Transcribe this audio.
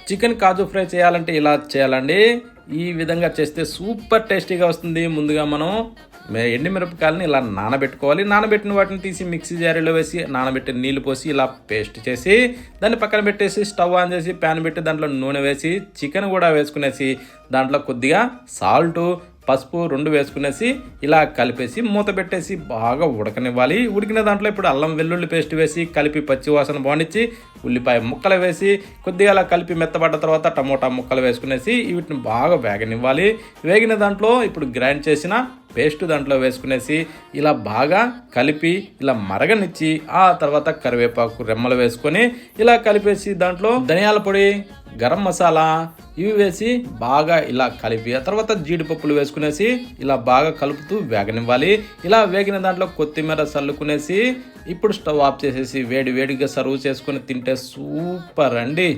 Chicken కాజు fry చేయాలంటే ఇలా చేయాలండి. ఈ విధంగా చేస్తే సూపర్ టేస్టీగా వస్తుంది. ముందుగా మనం ఎండుమిరపకాయలని ఇలా నానబెట్టుకోవాలి. నానబెట్టిన వాటిని తీసి మిక్సీ జారీలో వేసి నానబెట్టిన నీళ్ళు పోసి ఇలా పేస్ట్ చేసి దాన్ని పక్కన పెట్టేసి స్టవ్ ఆన్ చేసి ప్యాన్ పెట్టి దాంట్లో నూనె వేసి చికెన్ కూడా వేసుకునేసి దాంట్లో కొద్దిగా సాల్టు పసుపు 2 వేసుకునేసి ఇలా కలిపేసి మూత పెట్టేసి బాగా ఉడకనివ్వాలి. ఉడికిన దాంట్లో ఇప్పుడు అల్లం వెల్లుల్లి పేస్ట్ వేసి కలిపి పచ్చి వాసన బాగుండిచ్చి ఉల్లిపాయ ముక్కలు వేసి కొద్దిగా అలా కలిపి మెత్తబడ్డ తర్వాత టమోటా ముక్కలు వేసుకునేసి వీటిని బాగా వేగనివ్వాలి. వేగిన దాంట్లో ఇప్పుడు గ్రైండ్ చేసిన పేస్ట్ దాంట్లో వేసుకునేసి ఇలా బాగా కలిపి ఇలా మరగనిచ్చి ఆ తర్వాత కరివేపాకు రెమ్మలు వేసుకొని ఇలా కలిపేసి దాంట్లో ధనియాల పొడి గరం మసాలా ఇవి వేసి బాగా ఇలా కలిపి ఆ తర్వాత జీడిపప్పులు వేసుకునేసి ఇలా బాగా కలుపుతూ వేగనివ్వాలి. ఇలా వేగిన దాంట్లో కొత్తిమీర చల్లుకునేసి ఇప్పుడు స్టవ్ ఆఫ్ చేసేసి వేడిగా సర్వ్ చేసుకొని తింటే సూపర్ అండి.